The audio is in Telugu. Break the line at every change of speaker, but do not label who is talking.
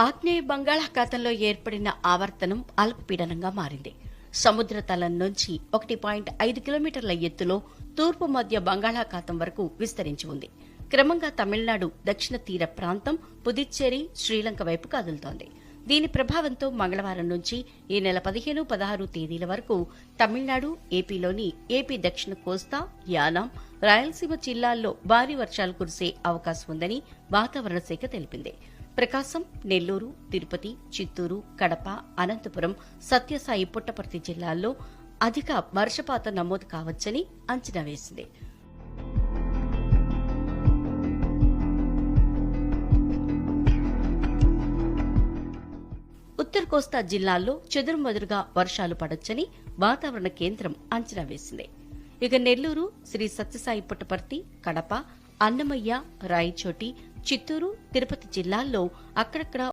ఆగ్నేయ బంగాళాఖాతంలో ఏర్పడిన ఆవర్తనం అల్పపీడనంగా మారింది. సముద్ర తలం నుంచి 1.5 కిలోమీటర్ల ఎత్తులో తూర్పు మధ్య బంగాళాఖాతం వరకు విస్తరించి ఉంది. క్రమంగా తమిళనాడు దక్షిణ తీర ప్రాంతం, పుదుచ్చేరి, శ్రీలంక వైపు కదులుతోంది. దీని ప్రభావంతో మంగళవారం నుంచి ఈ నెల 15, 16 తేదీల వరకు తమిళనాడు, ఏపీలోని ఏపీ దక్షిణ కోస్తా, యానాం, రాయలసీమ జిల్లాల్లో భారీ వర్షాలు కురిసే అవకాశం ఉందని వాతావరణ శాఖ తెలిపింది. ప్రకాశం, నెల్లూరు, తిరుపతి, చిత్తూరు, కడప, అనంతపురం, సత్యసాయి, పుట్టపర్తి జిల్లాల్లో అధిక వర్షపాతం నమోదు కావచ్చని అంచనా వేసింది. ఉత్తర కోస్తా జిల్లాల్లో చెదురుమదురుగా వర్షాలు పడొచ్చని వాతావరణ కేంద్రం అంచనా వేసింది. ఇక నెల్లూరు, శ్రీ సత్యసాయి, పుట్టపర్తి, కడప, అన్నమయ్య, రాయచోటి, చిత్తూరు, తిరుపతి జిల్లాల్లో అక్కడక్కడ